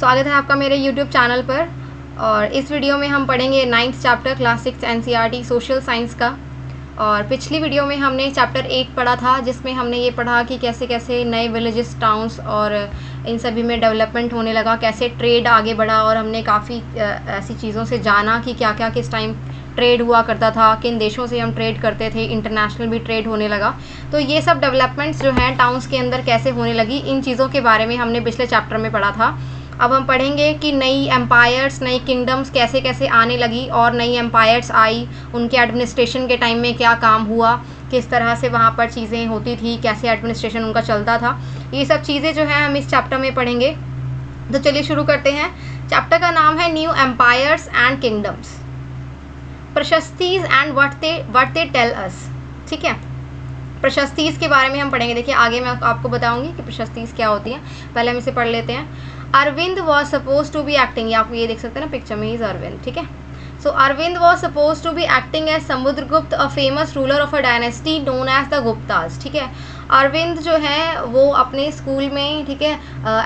स्वागत है आपका मेरे YouTube चैनल पर। और इस वीडियो में हम पढ़ेंगे 9th chapter class 6 NCERT social science का। और पिछली वीडियो में हमने चैप्टर 8 पढ़ा था, जिसमें हमने ये पढ़ा कि कैसे कैसे नए विलेजेस, टाउन्स और इन सभी में डेवलपमेंट होने लगा, कैसे ट्रेड आगे बढ़ा। और हमने काफ़ी ऐसी चीज़ों से जाना कि क्या क्या किस टाइम ट्रेड हुआ करता था, किन देशों से हम ट्रेड करते थे, इंटरनेशनल भी ट्रेड होने लगा। तो ये सब डेवलपमेंट्स जो हैं टाउन्स के अंदर कैसे होने लगी, इन चीज़ों के बारे में हमने पिछले चैप्टर में पढ़ा था। अब हम पढ़ेंगे कि नई एम्पायर्स, नई किंगडम्स कैसे कैसे आने लगी और नई एम्पायर्स आई, उनके एडमिनिस्ट्रेशन के टाइम में क्या काम हुआ, किस तरह से वहाँ पर चीज़ें होती थी, कैसे एडमिनिस्ट्रेशन उनका चलता था। ये सब चीज़ें जो हैं हम इस चैप्टर में पढ़ेंगे। तो चलिए शुरू करते हैं। चैप्टर का नाम है new empires and kingdoms, prashastis and what they tell us. ठीक है, प्रशस्तीज के बारे में हम पढ़ेंगे। देखिए आगे मैं आपको बताऊंगी कि प्रशस्तीज क्या होती हैं, पहले हम इसे पढ़ लेते हैं। Arvind was suppose to be acting, आप ये देख सकते हैं ना पिक्चर में, इज अरविंद। ठीक है, so Arvind was suppose to be acting as Samudragupta, a famous ruler of a dynasty known as the Guptas. ठीक है, अरविंद जो है वो अपने स्कूल में, ठीक है,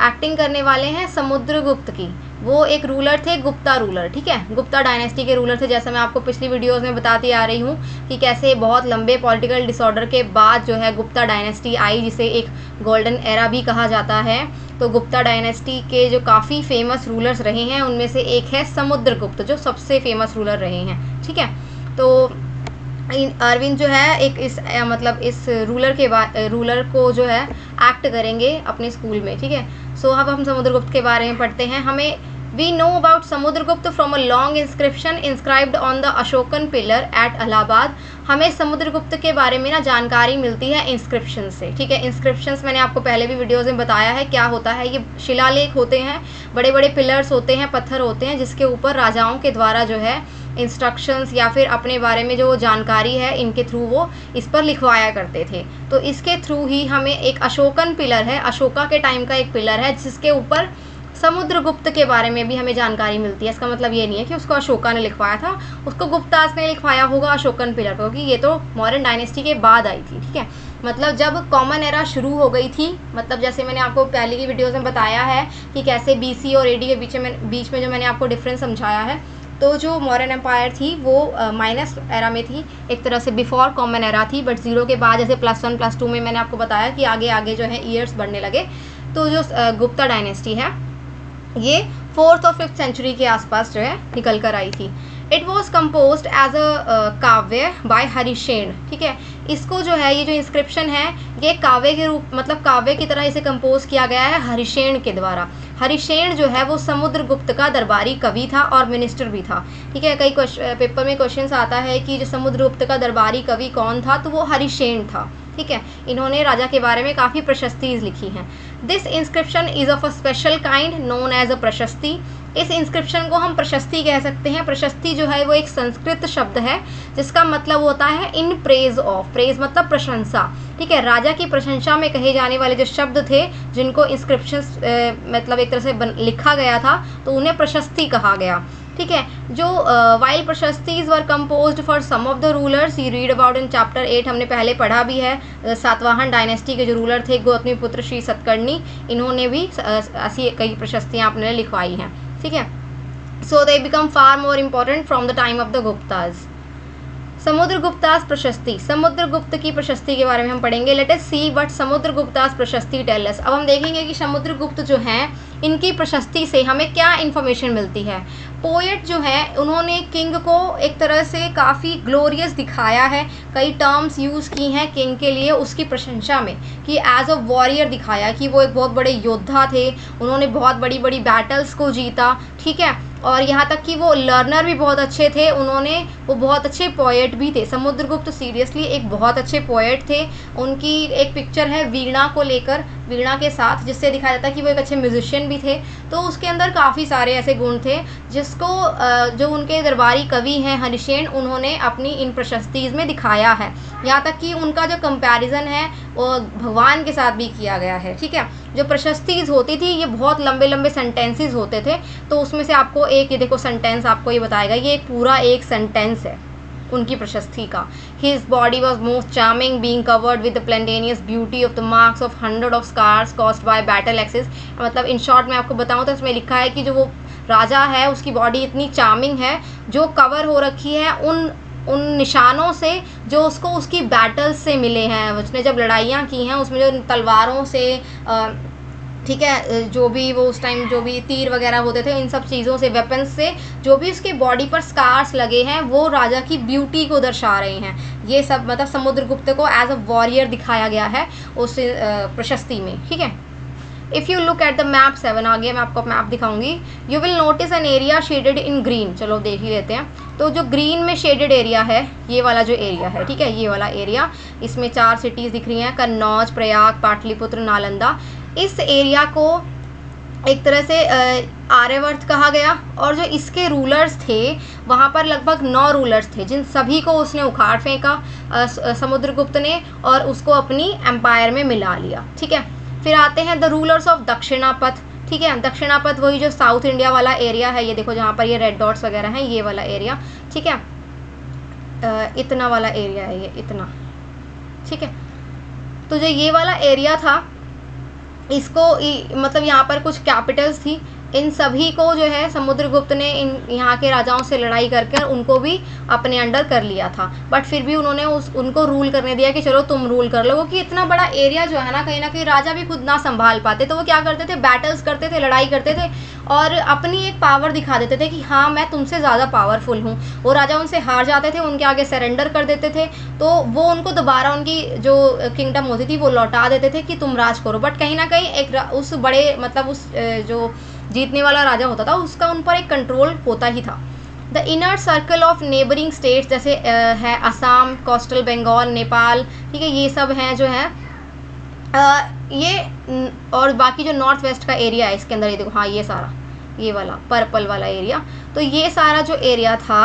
एक्टिंग करने वाले हैं समुद्रगुप्त की। वो एक रूलर थे, गुप्ता रूलर। ठीक है, गुप्ता डायनेस्टी के रूलर थे। जैसा मैं आपको पिछली वीडियोस में बताती आ रही हूँ कि कैसे बहुत लंबे पॉलिटिकल डिसऑर्डर के बाद जो है गुप्ता डायनेस्टी आई, जिसे एक गोल्डन एरा भी कहा जाता है। तो गुप्ता डायनेस्टी के जो काफ़ी फेमस रूलर्स रहे हैं उनमें से एक है समुद्रगुप्त, जो सबसे फेमस रूलर रहे हैं। ठीक है, तो अरविंद जो है एक इस रूलर को जो है एक्ट करेंगे अपने स्कूल में। ठीक है, सो अब हम समुद्रगुप्त के बारे में पढ़ते हैं। हमें we know about Samudragupta from a long inscription inscribed on the Ashokan pillar at Allahabad. हमें समुद्रगुप्त के बारे में ना जानकारी मिलती है इंस्क्रिप्शन से। ठीक है, इंस्क्रिप्शंस मैंने आपको पहले भी वीडियोज़ में बताया है क्या होता है। ये शिलालेख होते हैं, बड़े बड़े पिलर्स होते हैं, पत्थर होते हैं, जिसके ऊपर राजाओं के द्वारा जो है इंस्ट्रक्शंस या फिर अपने बारे में जो जानकारी है इनके थ्रू वो इस पर लिखवाया करते थे। तो इसके थ्रू ही हमें एक अशोकन पिलर है, अशोका के टाइम का एक पिलर है, जिसके ऊपर समुद्रगुप्त के बारे में भी हमें जानकारी मिलती है। इसका मतलब ये नहीं है कि उसको अशोका ने लिखवाया था, उसको गुप्ताज ने लिखवाया होगा अशोकन पिलर को, क्योंकि ये तो मॉडर्न डायनेस्टी के बाद आई थी। ठीक है, मतलब जब कॉमन एरा शुरू हो गई थी, मतलब जैसे मैंने आपको पहले की वीडियोज़ में बताया है कि कैसे BC और AD के बीच में जो मैंने आपको डिफरेंस समझाया है। तो जो मॉडर्न एम्पायर थी वो माइनस एरा में थी, एक तरह से बिफोर कॉमन एरा थी, बट ज़ीरो के बाद जैसे +1 +2 में मैंने आपको बताया कि आगे आगे जो है ईयर्स बढ़ने लगे। तो जो गुप्ता डायनेस्टी है ये 4th और 5th सेंचुरी के आसपास जो है निकल कर आई थी। It was compose as a kavya by Harishena. ठीक है, इसको जो है ये जो इंस्क्रिप्शन है ये काव्य के रूप, मतलब काव्य की तरह इसे कंपोज किया गया है हरिशेन के द्वारा। हरिशेन जो है वो समुद्रगुप्त का दरबारी कवि था और मिनिस्टर भी था। ठीक है, कई पेपर में क्वेश्चन आता है कि जो समुद्रगुप्त का दरबारी कवि कौन था, तो वो हरिशेन था। ठीक है, इन्होंने राजा के बारे में काफ़ी प्रशस्तीज लिखी हैं। This inscription is of a special kind known as a prashasti. इस इंस्क्रिप्शन को हम प्रशस्ति कह सकते हैं। प्रशस्ति जो है वो एक संस्कृत शब्द है जिसका मतलब होता है इन प्रेज ऑफ। प्रेज मतलब प्रशंसा। ठीक है, राजा की प्रशंसा में कहे जाने वाले जो शब्द थे, जिनको इंस्क्रिप्शन मतलब एक तरह से लिखा गया था, तो उन्हें प्रशस्ति कहा गया। ठीक है, जो while prashastis were composed for some of the rulers, you read about in chapter 8, हमने पहले पढ़ा भी है। सातवाहन डायनेस्टी के जो रूलर थे गौतमीपुत्र श्री सतकर्णी, इन्होंने भी ऐसी कई प्रशस्तियाँ अपने लिखवाई हैं। ठीक है, so they become far more important from the time of the Guptas. Samudragupta's prashasti, Samudragupta की प्रशस्ति के बारे में हम पढ़ेंगे। लेट अस सी व्हाट समुद्रगुप्तास प्रशस्ति टेल अस। अब हम देखेंगे कि समुद्रगुप्त जो हैं इनकी प्रशस्ति से हमें क्या इन्फॉर्मेशन मिलती है। पोएट जो है उन्होंने किंग को एक तरह से काफ़ी ग्लोरियस दिखाया है, कई टर्म्स यूज़ की हैं किंग के लिए उसकी प्रशंसा में, कि एज अ वॉरियर दिखाया कि वो एक बहुत बड़े योद्धा थे, उन्होंने बहुत बड़ी बड़ी बैटल्स को जीता। ठीक है, और यहाँ तक कि वो लर्नर भी बहुत अच्छे थे, वो बहुत अच्छे पोएट भी थे। समुद्रगुप्त सीरियसली एक बहुत अच्छे पोएट थे। उनकी एक पिक्चर है वीणा को लेकर, वीणा के साथ, जिससे दिखाया जाता है कि वो एक अच्छे म्यूजिशियन भी थे। तो उसके अंदर काफ़ी सारे ऐसे गुण थे जिसको जो उनके दरबारी कवि हैं हरिशेन, उन्होंने अपनी इन प्रशस्तिज में दिखाया है। यहाँ तक कि उनका जो कंपैरिजन है वो भगवान के साथ भी किया गया है। ठीक है, जो प्रशस्तिज होती थी ये बहुत लंबे लंबे सेंटेंसेस होते थे। तो उसमें से आपको एक, ये देखो सेंटेंस आपको ये बताएगा, ये पूरा एक सेंटेंस है। उनकी प्रशस्ति का। His body was most charming, being covered with the plenteous beauty of the marks of 100 of scars caused by battle axes. मतलब इन शॉर्ट मैं आपको बताऊँ तो इसमें लिखा है कि जो वो राजा है उसकी बॉडी इतनी चार्मिंग है जो कवर हो रखी है उन निशानों से जो उसको उसकी बैटल्स से मिले हैं, उसने जब लड़ाइयाँ की हैं उसमें जो तलवारों से ठीक है, जो भी वो उस टाइम जो भी तीर वगैरह होते थे, इन सब चीज़ों से, वेपन्स से जो भी उसकी बॉडी पर स्कार्स लगे हैं वो राजा की ब्यूटी को दर्शा रहे हैं। ये सब मतलब समुद्रगुप्त को एज अ वॉरियर दिखाया गया है उस प्रशस्ति में। ठीक है, if you look at the map 7, आगे मैं आपको मैप दिखाऊंगी, you will notice an area shaded in green. चलो देख ही लेते हैं। तो जो ग्रीन में शेडेड एरिया है, ये वाला जो एरिया है, ठीक है, ये वाला एरिया, इसमें 4 सिटीज़ दिख रही हैं, कन्नौज, प्रयाग, पाटलिपुत्र, नालंदा। इस एरिया को एक तरह से आर्यवर्त कहा गया, और जो इसके रूलर्स थे वहाँ पर लगभग 9 रूलर्स थे, जिन सभी को उसने उखाड़ फेंका समुद्रगुप्त ने, और उसको अपनी एम्पायर में मिला लिया। ठीक है, फिर आते हैं द रूलर्स ऑफ दक्षिणापथ। ठीक है, दक्षिणापथ वही जो साउथ इंडिया वाला एरिया है, ये देखो जहाँ पर ये रेड डॉट्स वगैरह हैं, ये वाला एरिया। ठीक है, इतना वाला एरिया है ये, इतना। ठीक है, तो जो ये वाला एरिया था इसको मतलब यहाँ पर कुछ कैपिटल्स थी, इन सभी को जो है समुद्रगुप्त ने इन यहाँ के राजाओं से लड़ाई करके उनको भी अपने अंडर कर लिया था। बट फिर भी उन्होंने उनको रूल करने दिया कि चलो तुम रूल कर लो, क्योंकि इतना बड़ा एरिया जो है ना कहीं राजा भी खुद ना संभाल पाते, तो वो क्या करते थे, बैटल्स करते थे, लड़ाई करते थे और अपनी एक पावर दिखा देते थे कि हाँ मैं तुमसे ज़्यादा पावरफुल हूँ। वो राजा उनसे हार जाते थे, उनके आगे सरेंडर कर देते थे, तो वो उनको दोबारा उनकी जो किंगडम होती थी वो लौटा देते थे कि तुम राज करो। बट कहीं ना कहीं एक उस बड़े मतलब उस जो जीतने वाला राजा होता था उसका उन पर एक कंट्रोल होता ही था। The inner circle of neighbouring states जैसे है असम, कोस्टल बंगाल, नेपाल, ठीक है, ये सब हैं जो हैं ये, और बाकी जो नॉर्थ वेस्ट का एरिया है इसके अंदर, ये देखो, हाँ ये सारा, ये वाला पर्पल वाला एरिया, तो ये सारा जो एरिया था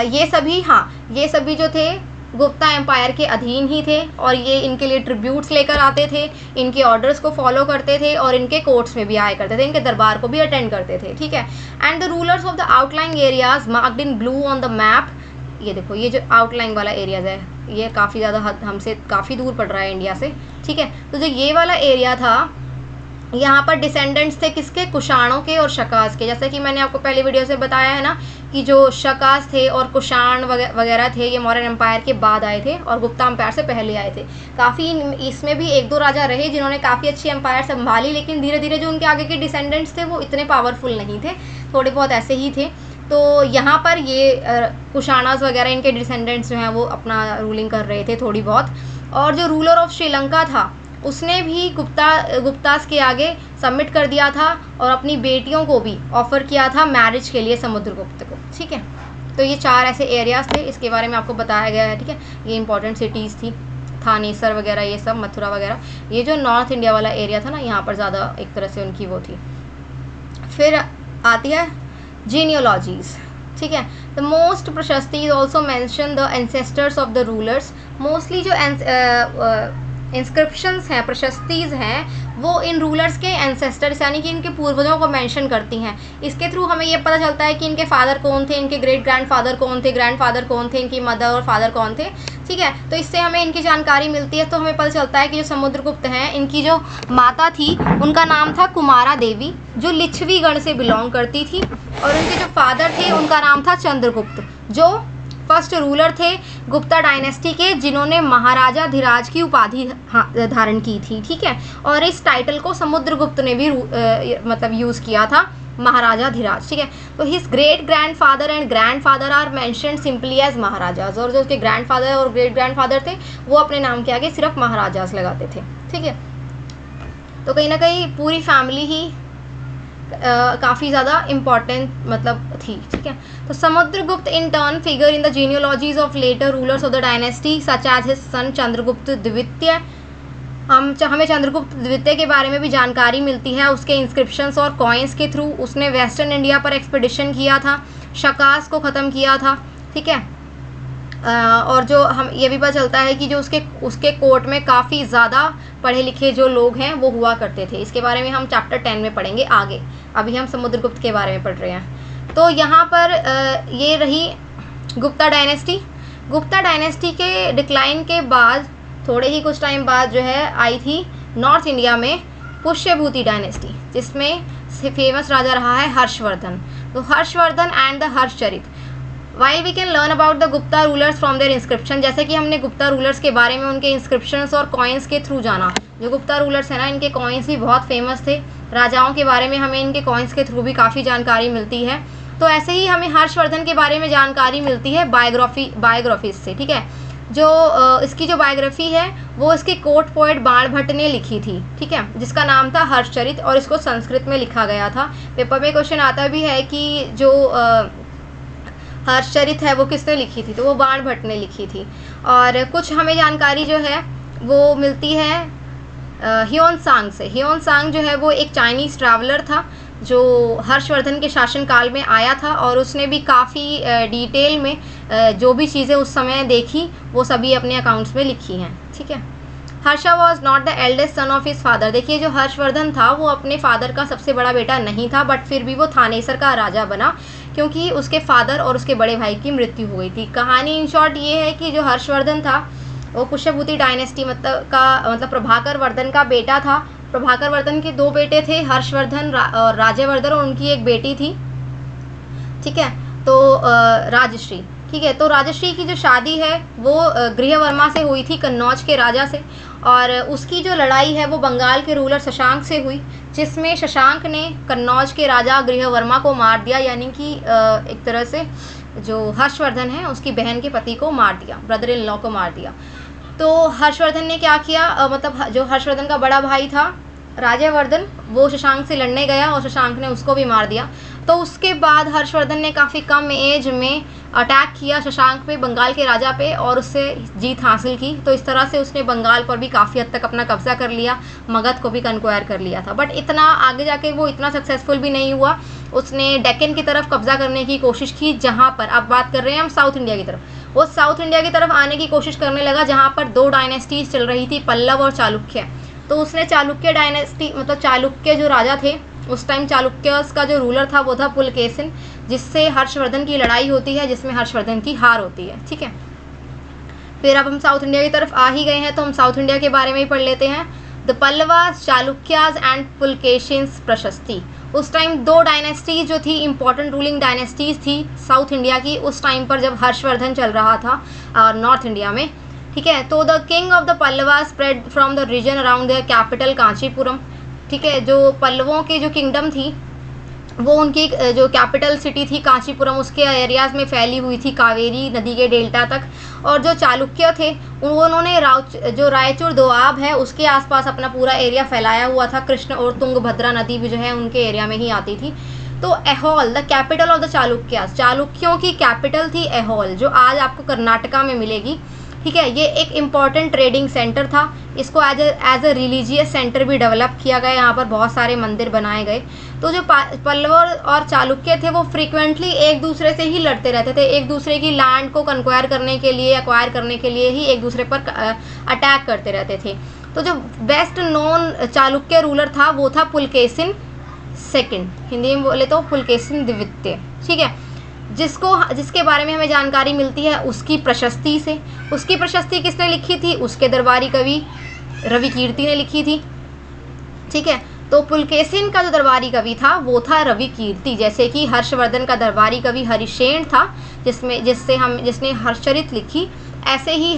ये सभी, हाँ ये सभी जो थे गुप्ता एम्पायर के अधीन ही थे, और ये इनके लिए ट्रिब्यूट्स लेकर आते थे, इनके ऑर्डर्स को फॉलो करते थे, और इनके कोर्ट्स में भी आया करते थे, इनके दरबार को भी अटेंड करते थे। ठीक है, and the rulers of the outlying areas marked in blue on the map. ये देखो, ये जो आउटलाइंग वाला एरियाज है ये काफ़ी ज़्यादा हमसे काफ़ी दूर पड़ रहा है इंडिया से। ठीक है, तो जो ये वाला एरिया था यहाँ पर डिसेंडेंट्स थे किसके, कुषाणों के और शकास के। जैसे कि मैंने आपको पहले वीडियो से बताया है ना कि जो शकास थे और कुषाण वगैरह थे ये मौर्यन एम्पायर के बाद आए थे और गुप्ता एम्पायर से पहले आए थे। काफ़ी इसमें भी 1-2 राजा रहे जिन्होंने काफ़ी अच्छी एम्पायर संभाली, लेकिन धीरे धीरे जो उनके आगे के डिसेंडेंट्स थे वो इतने पावरफुल नहीं थे, थोड़े बहुत ऐसे ही थे। तो यहाँ पर ये कुषाणास वगैरह इनके डिसेंडेंट्स जो हैं वो अपना रूलिंग कर रहे थे थोड़ी बहुत। और जो रूलर ऑफ श्रीलंका था उसने भी गुप्तास के आगे सबमिट कर दिया था और अपनी बेटियों को भी ऑफ़र किया था मैरिज के लिए समुद्रगुप्त को। ठीक है, तो ये 4 ऐसे एरियाज़ थे, इसके बारे में आपको बताया गया है। ठीक है, ये इंपॉर्टेंट सिटीज़ थी, थानेसर वगैरह, ये सब मथुरा वगैरह। ये जो नॉर्थ इंडिया वाला एरिया था ना, यहाँ पर ज़्यादा एक तरह से उनकी वो थी। फिर आती है जीनियोलॉजीज़। ठीक है, द मोस्ट प्रशस्ति also mention the ancestors of the rulers. Mostly जो इंस्क्रिप्शंस हैं, प्रशस्तिज हैं, वो इन रूलर्स के एंसेस्टर्स यानी कि इनके पूर्वजों को मेंशन करती हैं। इसके थ्रू हमें ये पता चलता है कि इनके फादर कौन थे, इनके ग्रेट ग्रैंडफादर कौन थे, ग्रैंडफादर कौन थे, इनकी मदर और फादर कौन थे। ठीक है, तो इससे हमें इनकी जानकारी मिलती है। तो हमें पता चलता है कि जो समुद्रगुप्त हैं इनकी जो माता थी उनका नाम था कुमारा देवी, जो लिच्छवी गण से बिलोंग करती थी, और उनके जो फादर थे उनका नाम था चंद्रगुप्त, जो फर्स्ट रूलर थे गुप्ता डायनेस्टी के, जिन्होंने महाराजा धीराज की उपाधि धारण की थी। ठीक है, और इस टाइटल को समुद्रगुप्त ने भी मतलब यूज़ किया था, महाराजा धीराज। ठीक है, तो his great grandfather and grandfather are mentioned simply as maharajas, और जो उसके ग्रैंडफादर और ग्रेट ग्रैंडफादर थे वो अपने नाम के आगे सिर्फ महाराजाज लगाते थे। ठीक है, तो कहीं ना कहीं पूरी फैमिली ही काफ़ी ज़्यादा इम्पॉर्टेंट मतलब थी। ठीक है, तो Samudragupta in turn figure in the genealogies of later rulers of the dynasty such as his son Chandragupta द्वितीय। हमें चंद्रगुप्त द्वितीय के बारे में भी जानकारी मिलती है उसके इंस्क्रिप्शंस और कॉइन्स के थ्रू। उसने वेस्टर्न इंडिया पर एक्सपेडिशन किया था, शकास को ख़त्म किया था। ठीक है, और जो हम ये भी पता चलता है कि जो उसके कोर्ट में काफ़ी ज़्यादा पढ़े लिखे जो लोग हैं वो हुआ करते थे। इसके बारे में हम चैप्टर 10 में पढ़ेंगे आगे, अभी हम समुद्रगुप्त के बारे में पढ़ रहे हैं। तो यहाँ पर ये रही गुप्ता डायनेस्टी, गुप्ता डायनेस्टी के डिक्लाइन के बाद थोड़े ही कुछ टाइम बाद जो है आई थी नॉर्थ इंडिया में पुष्यभूति डायनेस्टी, जिसमें फेमस राजा रहा है हर्षवर्धन। तो Harshavardhana and the Harshacharita. While we can learn about the Gupta rulers from their inscription, जैसे कि हमने गुप्ता रूलर्स के बारे में उनके इंस्क्रिप्शंस और कॉइन्स के थ्रू जाना। जो गुप्ता रूलर्स है ना, इनके कॉइन्स भी बहुत फेमस थे। राजाओं के बारे में हमें इनके कॉइन्स के थ्रू भी काफ़ी जानकारी मिलती है। तो ऐसे ही हमें हर्षवर्धन के बारे में जानकारी मिलती है बायोग्राफीज से, ठीक है। जो इसकी जो बायोग्राफी है वो इसके कोर्ट पोएट बाणभट्ट ने लिखी थी, ठीक है, जिसका नाम था हर्षचरित, और इसको संस्कृत में लिखा गया था। पेपर में क्वेश्चन आता भी है कि जो हर्षचरित है वो किसने लिखी थी, तो वो बाणभट्ट ने लिखी थी। और कुछ हमें जानकारी जो है वो मिलती है ह्योनसांग से। ह्योनसांग जो है वो एक चाइनीज़ ट्रैवलर था जो हर्षवर्धन के शासनकाल में आया था, और उसने भी काफ़ी डिटेल में जो भी चीज़ें उस समय देखी वो सभी अपने अकाउंट्स में लिखी हैं, ठीक है। Harsha was not the eldest son of his father. देखिए, जो हर्षवर्धन था वो अपने फादर का सबसे बड़ा बेटा नहीं था, बट फिर भी वो थानेसर का राजा बना क्योंकि उसके फादर और उसके बड़े भाई की मृत्यु हो गई थी। कहानी इन शॉर्ट ये है कि जो हर्षवर्धन था वो पुष्यभूति डायनेस्टी मतलब प्रभाकर वर्धन का बेटा था। प्रभाकर वर्धन के 2 बेटे थे, हर्षवर्धन और राज्यवर्धन, और उनकी एक बेटी थी, ठीक है, तो राजश्री, ठीक है। तो राजश्री की जो शादी है वो गृहवर्मा से हुई थी, कन्नौज के राजा से, और उसकी जो लड़ाई है वो बंगाल के रूलर शशांक से हुई, जिसमें शशांक ने कन्नौज के राजा गृहवर्मा को मार दिया, यानी कि एक तरह से जो हर्षवर्धन है उसकी बहन के पति को मार दिया, ब्रदर इन लॉ को मार दिया। तो हर्षवर्धन ने क्या किया, मतलब जो हर्षवर्धन का बड़ा भाई था राज्यवर्धन, वो शशांक से लड़ने गया और शशांक ने उसको भी मार दिया। तो उसके बाद हर्षवर्धन ने काफ़ी कम एज में अटैक किया शशांक पे, बंगाल के राजा पे, और उससे जीत हासिल की। तो इस तरह से उसने बंगाल पर भी काफ़ी हद तक अपना कब्जा कर लिया, मगध को भी कन्क्वायर कर लिया था। बट इतना आगे जाके वो इतना सक्सेसफुल भी नहीं हुआ। उसने डेक्कन की तरफ कब्जा करने की कोशिश की, जहाँ पर अब बात कर रहे हैं हम साउथ इंडिया की तरफ। वो साउथ इंडिया की तरफ आने की कोशिश करने लगा जहाँ पर 2 डायनेस्टीज चल रही थी, पल्लव और चालुक्य। तो उसने चालुक्य डायनेस्टी, मतलब चालुक्य जो राजा थे उस टाइम, चालुक्यस का जो रूलर था वो था पुलकेशिन, जिससे हर्षवर्धन की लड़ाई होती है, जिसमें हर्षवर्धन की हार होती है, ठीक है। फिर अब हम साउथ इंडिया की तरफ आ ही गए हैं तो हम साउथ इंडिया के बारे में ही पढ़ लेते हैं। द पल्लवास, चालुक्याज एंड पुलकेशिन्स प्रशस्ति। उस टाइम 2 डायनेस्टीज जो थी, इंपॉर्टेंट रूलिंग डायनेस्टीज थी साउथ इंडिया की उस टाइम पर, जब हर्षवर्धन चल रहा था नॉर्थ इंडिया में, ठीक है। तो the king of the Pallava spread from the region around their capital Kanchipuram, ठीक है। जो पल्लवों की जो किंगडम थी वो उनकी जो कैपिटल सिटी थी कांचीपुरम, उसके एरियाज़ में फैली हुई थी, कावेरी नदी के डेल्टा तक। और जो चालुक्य थे उन्होंने जो रायचूर दोआब है उसके आसपास अपना पूरा एरिया फैलाया हुआ था। कृष्ण और तुंगभद्रा नदी भी जो है उनके एरिया में ही आती थी। तो Aihole, the capital of the Chalukyas, चालुक्यों की कैपिटल थी एहोल, जो आज आपको कर्नाटका में मिलेगी, ठीक है। ये एक इम्पॉर्टेंट ट्रेडिंग सेंटर था। इसको एज अ रिलीजियस सेंटर भी डेवलप किया गया, यहाँ पर बहुत सारे मंदिर बनाए गए। तो जो पल्लव और चालुक्य थे वो फ्रीक्वेंटली एक दूसरे से ही लड़ते रहते थे, एक दूसरे की लैंड को एक्वायर करने के लिए ही एक दूसरे पर अटैक करते रहते थे। तो जो बेस्ट नोन चालुक्य रूलर था वो था पुलकेशिन सेकंड, हिंदी में बोले तो पुलकेशिन द्वितीय, ठीक है, जिसके बारे में हमें जानकारी मिलती है उसकी प्रशस्ति से। उसकी प्रशस्ति किसने लिखी थी? उसके दरबारी कवि रवि कीर्ति ने लिखी थी, ठीक है। तो पुलकेशिन का जो दरबारी कवि था वो था रवि कीर्ति, जैसे कि हर्षवर्धन का दरबारी कवि हरिशेन था जिसने हर्षचरित लिखी, ऐसे ही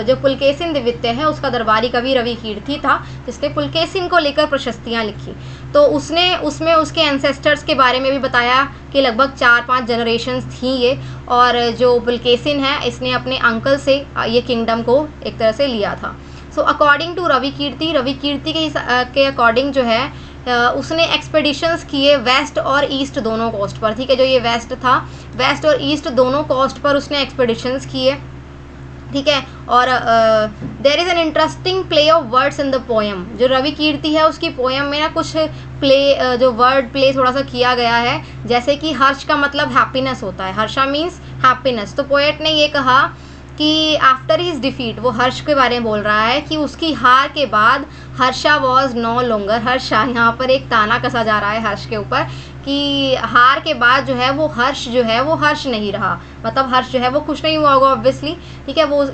जो पुलकेशिन द्वितीय है उसका दरबारी कवि रवि कीर्ति था जिसने पुलकेशिन को लेकर प्रशस्तियाँ लिखी। तो उसने उसमें उसके एंसेस्टर्स के बारे में भी बताया कि लगभग 4-5 जनरेशंस थी ये, और जो पुलकेशिन है इसने अपने अंकल से ये किंगडम को एक तरह से लिया था। सो अकॉर्डिंग टू रवि कीर्ति के अकॉर्डिंग जो है उसने एक्सपेडिशंस किए वेस्ट और ईस्ट दोनों कोस्ट पर, ठीक है। जो ये वेस्ट था, वेस्ट और ईस्ट दोनों कोस्ट पर उसने एक्सपेडिशंस किए, ठीक है। और there is an interesting play of words in the poem. जो रवि कीर्ति है उसकी पोएम में ना कुछ प्ले जो वर्ड प्ले थोड़ा सा किया गया है, जैसे कि हर्ष का मतलब हैप्पीनेस होता है, हर्षा मीन्स हैप्पीनेस। तो पोएट ने ये कहा कि आफ्टर हिज डिफीट, वो हर्ष के बारे में बोल रहा है कि उसकी हार के बाद Harsha was no longer Harsha. यहाँ पर एक ताना कसा जा रहा है हर्ष के ऊपर कि हार के बाद जो है वो हर्ष नहीं रहा, मतलब हर्ष जो है वो खुश नहीं हुआ होगा ऑब्वियसली, ठीक है। वो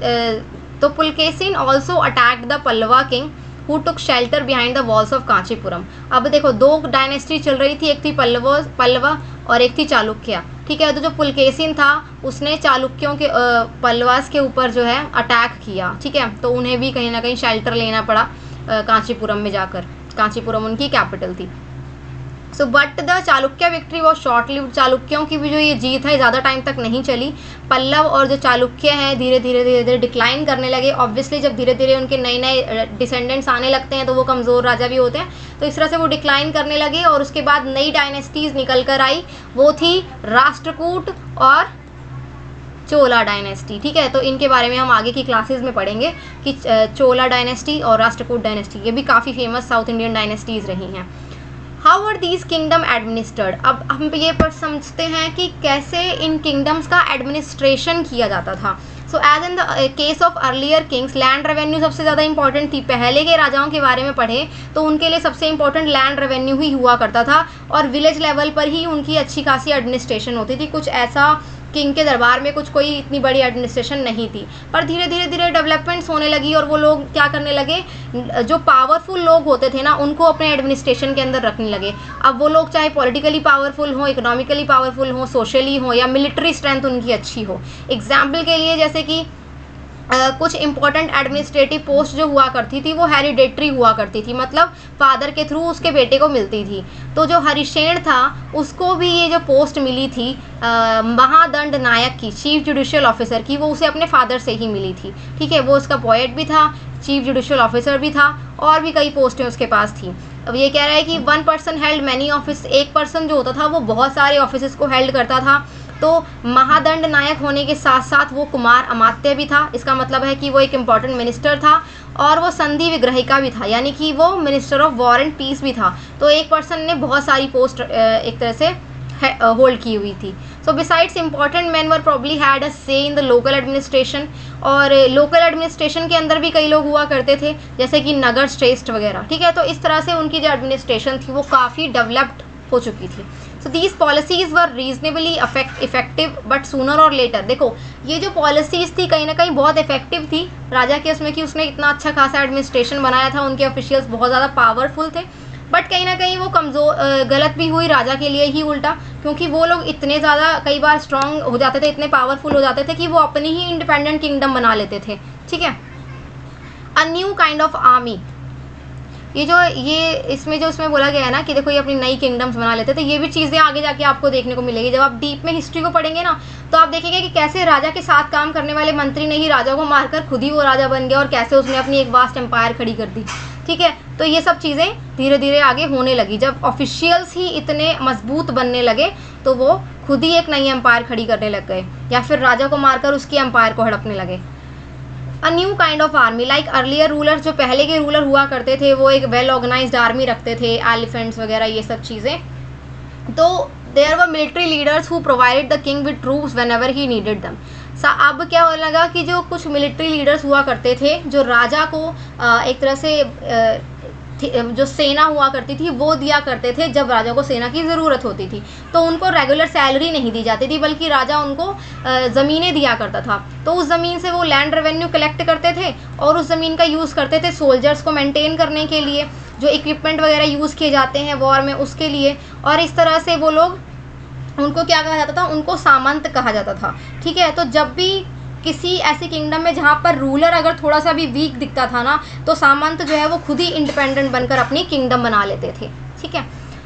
तो Pulakeshin also attacked the Pallava king who took shelter behind the walls of Kanchipuram. अब देखो दो डायनेस्टी चल रही थी, एक थी पल्लवा और एक थी चालुक्य, ठीक है। तो जो पुलकेशिन था उसने चालुक्यों के पल्लवास के ऊपर जो है अटैक किया, ठीक है। तो उन्हें भी कहीं ना कहीं शेल्टर लेना पड़ा कांचीपुरम में जाकर, कांचीपुरम उनकी कैपिटल थी। So but the Chalukya victory was short lived. चालुक्यों की भी जो ये जीत है ज़्यादा टाइम तक नहीं चली। पल्लव और जो चालुक्य हैं धीरे धीरे डिक्लाइन करने लगे। ऑब्वियसली जब धीरे धीरे उनके नए नए डिसेंडेंट्स आने लगते हैं तो वो कमज़ोर राजा भी होते हैं, तो इस तरह से वो डिक्लाइन करने लगे। और उसके बाद नई डायनेस्टीज़ निकल कर आई, वो थी राष्ट्रकूट और चोला डायनेस्टी, ठीक है। तो इनके बारे में हम आगे की क्लासेस में पढ़ेंगे कि चोला डायनेस्टी और राष्ट्रकूट डायनेस्टी ये भी काफ़ी फेमस साउथ इंडियन डायनेस्टीज़ रही हैं। How are these kingdom administered. अब हम ये पर समझते हैं कि कैसे इन किंगडम्स का एडमिनिस्ट्रेशन किया जाता था। So as in the case of earlier kings, land revenue सबसे ज़्यादा इंपॉर्टेंट थी। पहले के राजाओं के बारे में पढ़े तो उनके लिए सबसे इंपॉर्टेंट लैंड रेवेन्यू ही हुआ करता था, और विलेज लेवल पर ही उनकी अच्छी खासी एडमिनिस्ट्रेशन होती थी। कुछ ऐसा किंग के दरबार में कुछ कोई इतनी बड़ी एडमिनिस्ट्रेशन नहीं थी, पर धीरे धीरे डेवलपमेंट्स होने लगी और वो लोग क्या करने लगे, जो पावरफुल लोग होते थे ना उनको अपने एडमिनिस्ट्रेशन के अंदर रखने लगे। अब वो लोग चाहे पॉलिटिकली पावरफुल हो, इकोनॉमिकली पावरफुल हो, सोशली हो, या मिलिट्री स्ट्रेंथ उनकी अच्छी हो। एग्जाम्पल के लिए जैसे कि कुछ इंपॉर्टेंट एडमिनिस्ट्रेटिव पोस्ट जो हुआ करती थी वो हेरिडेटरी हुआ करती थी, मतलब फादर के थ्रू उसके बेटे को मिलती थी। तो जो हरिशेन था उसको भी ये जो पोस्ट मिली थी महादंड नायक की, चीफ जुडिशियल ऑफिसर की, वो उसे अपने फादर से ही मिली थी, ठीक है। वो उसका पोएट भी था, चीफ जुडिशियल ऑफिसर भी था, और भी कई पोस्टें उसके पास थी। अब ये कह रहा है कि 1 पर्सन हेल्ड मैनी ऑफिस, एक पर्सन जो होता था वो बहुत सारे ऑफिस को हेल्ड करता था। तो महादंड नायक होने के साथ साथ वो कुमार अमात्य भी था, इसका मतलब है कि वो एक इम्पॉर्टेंट मिनिस्टर था, और वो संधि विग्रहिका भी था, यानी कि वो minister of war and peace भी था। तो एक पर्सन ने बहुत सारी पोस्ट एक तरह से होल्ड की हुई थी। So besides important man were probably had a से इन द लोकल एडमिनिस्ट्रेशन, और लोकल एडमिनिस्ट्रेशन के अंदर भी कई लोग हुआ करते थे, जैसे कि नगर श्रेष्ठ वगैरह, ठीक है। तो इस तरह से उनकी जो एडमिनिस्ट्रेशन थी वो काफ़ी डेवलप्ड हो चुकी थी। So these policies were reasonably effective but sooner और लेटर। देखो ये जो पॉलिसीज़ थी कहीं ना कहीं बहुत इफेक्टिव थी राजा के उसमें, कि उसने इतना अच्छा खासा एडमिनिस्ट्रेशन बनाया था, उनके ऑफिशियल्स बहुत ज़्यादा पावरफुल थे, बट कहीं ना कहीं वो कमज़ोर गलत भी हुई राजा के लिए ही उल्टा, क्योंकि वो लोग इतने ज़्यादा कई बार स्ट्रांग हो जाते थे, इतने पावरफुल हो जाते थे कि वो अपनी ही इंडिपेंडेंट किंगडम बना लेते थे, ठीक है। A new kind of army, ये इसमें जो उसमें बोला गया है ना कि देखो ये अपनी नई किंगडम्स बना लेते थे, ये भी चीज़ें आगे जाके आपको देखने को मिलेगी। जब आप डीप में हिस्ट्री को पढ़ेंगे ना तो आप देखेंगे कि कैसे राजा के साथ काम करने वाले मंत्री ने ही राजा को मारकर खुद ही वो राजा बन गया, और कैसे उसने अपनी एक वास्ट एम्पायर खड़ी कर दी, ठीक है। तो ये सब चीज़ें धीरे धीरे आगे होने लगी। जब ऑफिशियल्स ही इतने मजबूत बनने लगे तो वो खुद ही एक नई एम्पायर खड़ी करने लग गए, या फिर राजा को मारकर उसकी एम्पायर को हड़पने लगे। A new kind of army, like earlier rulers, जो पहले के रूलर हुआ करते थे वो एक वेल ऑर्गेनाइज्ड आर्मी रखते थे, एलिफेंट्स वगैरह ये सब चीज़ें। तो there were military leaders who provided the king with troops whenever he needed them. अब क्या होने लगा कि जो कुछ मिलिट्री लीडर्स हुआ करते थे जो राजा को एक तरह से जो सेना हुआ करती थी वो दिया करते थे जब राजा को सेना की ज़रूरत होती थी। तो उनको रेगुलर सैलरी नहीं दी जाती थी, बल्कि राजा उनको ज़मीनें दिया करता था। तो उस ज़मीन से वो लैंड रेवेन्यू कलेक्ट करते थे और उस ज़मीन का यूज़ करते थे सोल्जर्स को मेंटेन करने के लिए, जो इक्विपमेंट वगैरह यूज़ किए जाते हैं वॉर में उसके लिए। और इस तरह से वो लोग, उनको क्या कहा जाता था, उनको सामंत कहा जाता था, ठीक है। तो जब भी किसी ऐसी किंगडम में जहाँ पर रूलर अगर थोड़ा सा भी वीक दिखता था ना, तो सामंत जो है वो खुद ही इंडिपेंडेंट बनकर अपनी किंगडम बना लेते थे, ठीक है।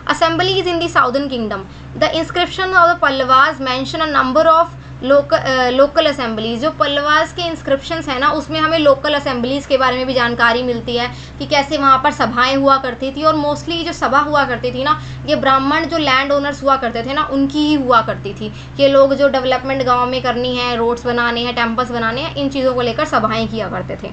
Assemblies in the southern kingdom, the inscription of the Pallavas mention a number of local assemblies. जो पल्लवास के इंस्क्रिप्शंस हैं ना उसमें हमें लोकल असेंबलीज़ के बारे में भी जानकारी मिलती है कि कैसे वहाँ पर सभाएं हुआ करती थी। और मोस्टली जो सभा हुआ करती थी ना, ये ब्राह्मण जो लैंड ओनर्स हुआ करते थे ना उनकी ही हुआ करती थी। ये लोग जो डेवलपमेंट गाँव में करनी है, रोड्स बनाने हैं, टेम्पल्स बनाने हैं, इन चीज़ों को लेकर सभाएँ किया करते थे।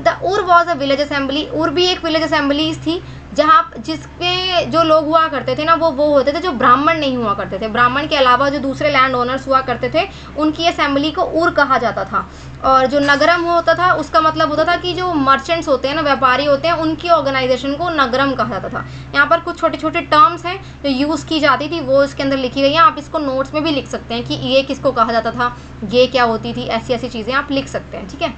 द उर वॉज अ विलेज असेंबली, उर भी एक विलेज असेंबलीज थी जहाँ जिसमें जो लोग हुआ करते थे ना वो होते थे जो ब्राह्मण नहीं हुआ करते थे। ब्राह्मण के अलावा जो दूसरे लैंड ओनर्स हुआ करते थे उनकी असेंबली को ऊर कहा जाता था। और जो नगरम होता था उसका मतलब होता था कि जो मर्चेंट्स होते हैं ना, व्यापारी होते हैं, उनकी ऑर्गेनाइजेशन को नगरम कहा जाता था। यहाँ पर कुछ छोटे छोटे टर्म्स हैं जो यूज़ की जाती थी, वो इसके अंदर लिखी गई हैं। आप इसको नोट्स में भी लिख सकते हैं कि ये किसको कहा जाता था, ये क्या होती थी, ऐसी ऐसी चीज़ें आप लिख सकते हैं, ठीक है।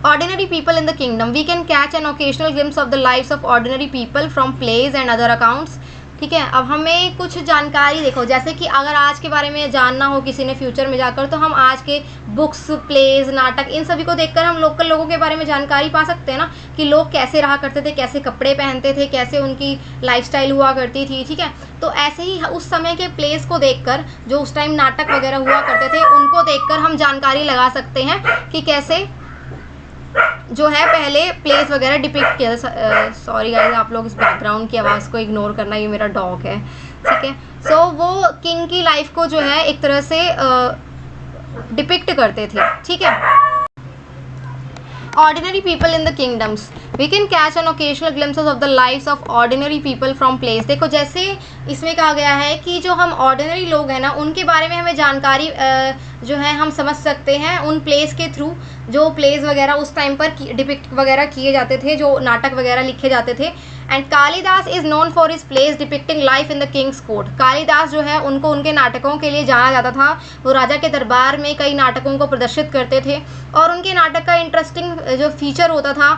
Ordinary people in the kingdom, we can catch an occasional glimpse of the lives of ordinary people from plays and other accounts, ठीक है। अब हमें कुछ जानकारी देखो, जैसे कि अगर आज के बारे में जानना हो किसी ने फ्यूचर में जाकर, तो हम आज के बुक्स, प्लेज, नाटक, इन सभी को देखकर हम लोकल लोगों के बारे में जानकारी पा सकते हैं ना, कि लोग कैसे रहा करते थे, कैसे कपड़े पहनते थे, कैसे उनकी लाइफस्टाइल हुआ करती थी, ठीक है। तो ऐसे ही उस समय के प्लेस को देखकर, जो उस टाइम नाटक वगैरह हुआ करते थे, उनको देखकर हम जानकारी लगा सकते हैं कि कैसे जो है पहले प्लेस वगैरह डिपिक्ट किया। सॉरी गाइस, आप लोग इस बैकग्राउंड की आवाज़ को इग्नोर करना, ये मेरा डॉग है, ठीक है। सो वो किंग की लाइफ को जो है एक तरह से डिपिक्ट करते थे, ठीक है। Ordinary people in the kingdoms, we can catch an occasional glimpses of the lives of ordinary people from plays। देखो जैसे इसमें कहा गया है कि जो हम ऑर्डिनरी लोग हैं ना, उनके बारे में हमें जानकारी जो है हम समझ सकते हैं उन प्लेस के थ्रू। जो प्लेस वगैरह उस टाइम पर डिपिक्ट वगैरह किए जाते थे, जो नाटक वगैरह लिखे जाते थे। And Kalidas is known for his place depicting life in the Kings court. Kalidas जो है उनको उनके नाटकों के लिए जाना जाता था। वो राजा के दरबार में कई नाटकों को प्रदर्शित करते थे, और उनके नाटक का इंटरेस्टिंग जो फीचर होता था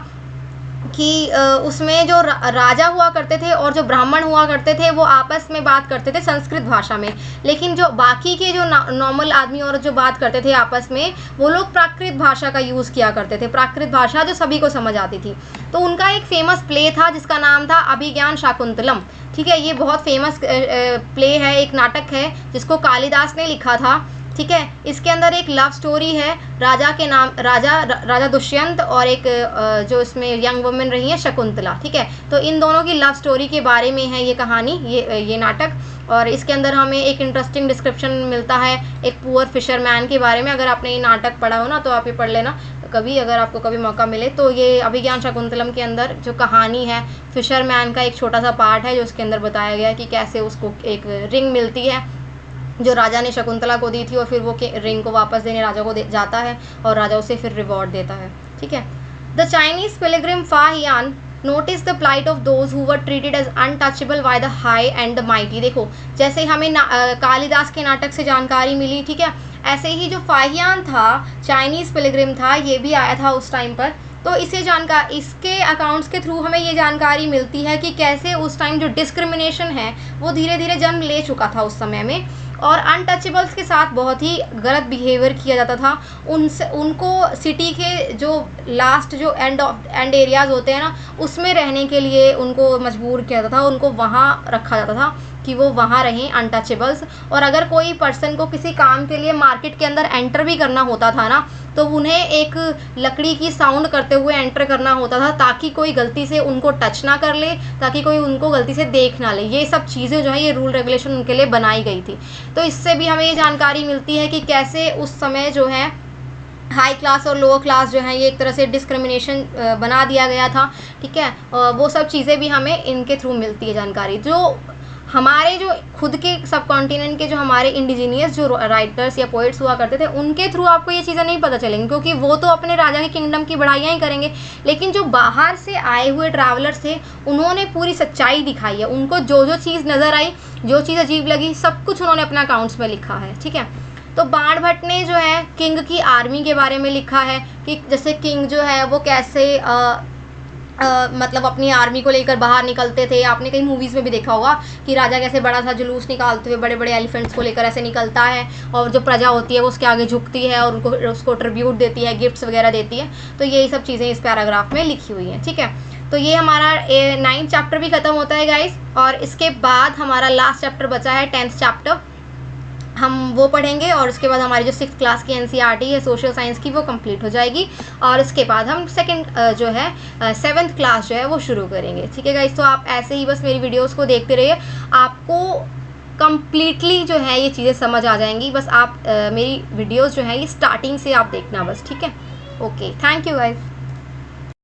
कि उसमें जो राजा हुआ करते थे और जो ब्राह्मण हुआ करते थे वो आपस में बात करते थे संस्कृत भाषा में, लेकिन जो बाकी के जो नॉर्मल आदमी और जो बात करते थे आपस में, वो लोग प्राकृत भाषा का यूज़ किया करते थे, प्राकृत भाषा जो सभी को समझ आती थी। तो उनका एक फेमस प्ले था जिसका नाम था अभिज्ञान शाकुंतलम, ठीक है। ये बहुत फेमस प्ले है, एक नाटक है जिसको कालिदास ने लिखा था, ठीक है। इसके अंदर एक लव स्टोरी है, राजा के नाम राजा दुष्यंत और एक जो इसमें यंग वुमेन रही है शकुंतला, ठीक है। तो इन दोनों की लव स्टोरी के बारे में है ये कहानी, ये नाटक। और इसके अंदर हमें एक इंटरेस्टिंग डिस्क्रिप्शन मिलता है एक पुअर फिशरमैन के बारे में। अगर आपने ये नाटक पढ़ा हो ना तो आप ये पढ़ लेना कभी, अगर आपको कभी मौका मिले तो। ये अभिज्ञान शाकुंतलम के अंदर जो कहानी है, फिशरमैन का एक छोटा सा पार्ट है जो उसके अंदर बताया गया है कि कैसे उसको एक रिंग मिलती है जो राजा ने शकुंतला को दी थी, और फिर वो रिंग को वापस देने राजा को जाता है और राजा उसे फिर रिवॉर्ड देता है, ठीक है। The Chinese pilgrim Fa Hian notice the plight of those who were treated as untouchable by the high and the mighty. देखो जैसे हमें कालिदास के नाटक से जानकारी मिली, ठीक है, ऐसे ही जो फाहियान था, चाइनीज़ पिलग्रिम था, ये भी आया था उस टाइम पर। तो इसके अकाउंट्स के थ्रू हमें ये जानकारी मिलती है कि कैसे उस टाइम जो डिस्क्रिमिनेशन है वो धीरे धीरे जन्म ले चुका था उस समय में, और अनटचेबल्स के साथ बहुत ही गलत बिहेवियर किया जाता था। उनको सिटी के जो लास्ट जो एंड एरियाज़ होते हैं ना, उसमें रहने के लिए उनको मजबूर किया जाता था, उनको वहाँ रखा जाता था कि वो वहाँ रहें अनटचेबल्स। और अगर कोई पर्सन को किसी काम के लिए मार्केट के अंदर एंटर भी करना होता था ना, तो उन्हें एक लकड़ी की साउंड करते हुए एंटर करना होता था ताकि कोई गलती से उनको टच ना कर ले, ताकि कोई उनको गलती से देख ना ले। ये सब चीज़ें जो है ये रूल रेगुलेशन उनके लिए बनाई गई थी। तो इससे भी हमें ये जानकारी मिलती है कि कैसे उस समय जो है हाई क्लास और लोअर क्लास जो है ये एक तरह से डिस्क्रिमिनेशन बना दिया गया था, ठीक है। वो सब चीज़ें भी हमें इनके थ्रू मिलती है जानकारी। जो हमारे जो खुद के सब कॉन्टिनेंट के जो हमारे इंडिजीनियस जो राइटर्स या पोइट्स हुआ करते थे, उनके थ्रू आपको ये चीज़ें नहीं पता चलेंगी, क्योंकि वो तो अपने राजा के किंगडम की बढ़ाइयाँ ही करेंगे। लेकिन जो बाहर से आए हुए ट्रैवलर्स थे, उन्होंने पूरी सच्चाई दिखाई है। उनको जो जो चीज़ नज़र आई, जो चीज़ अजीब लगी, सब कुछ उन्होंने अपने अकाउंट्स में लिखा है, ठीक है। तो बाण भट्ट ने जो है किंग की आर्मी के बारे में लिखा है कि जैसे किंग जो है वो कैसे मतलब अपनी आर्मी को लेकर बाहर निकलते थे। आपने कई मूवीज़ में भी देखा होगा कि राजा कैसे बड़ा सा जुलूस निकालते हुए बड़े बड़े एलिफेंट्स को लेकर ऐसे निकलता है, और जो प्रजा होती है वो उसके आगे झुकती है और उसको ट्रिब्यूट देती है, गिफ्ट्स वगैरह देती है। तो यही सब चीज़ें इस पैराग्राफ में लिखी हुई हैं, ठीक है। तो ये हमारा 9th चैप्टर भी ख़त्म होता है गाइस, और इसके बाद हमारा लास्ट चैप्टर बचा है 10th चैप्टर, हम वो पढ़ेंगे। और उसके बाद हमारी जो 6th क्लास की NCERT है सोशल साइंस की वो कंप्लीट हो जाएगी, और उसके बाद हम सेकंड जो है 7th क्लास जो है वो शुरू करेंगे, ठीक है गाइस। तो आप ऐसे ही बस मेरी वीडियोस को देखते रहिए, आपको कम्प्लीटली जो है ये चीज़ें समझ आ जाएंगी। बस आप मेरी वीडियोस जो है ये स्टार्टिंग से आप देखना बस, ठीक है। Okay, thank you guys.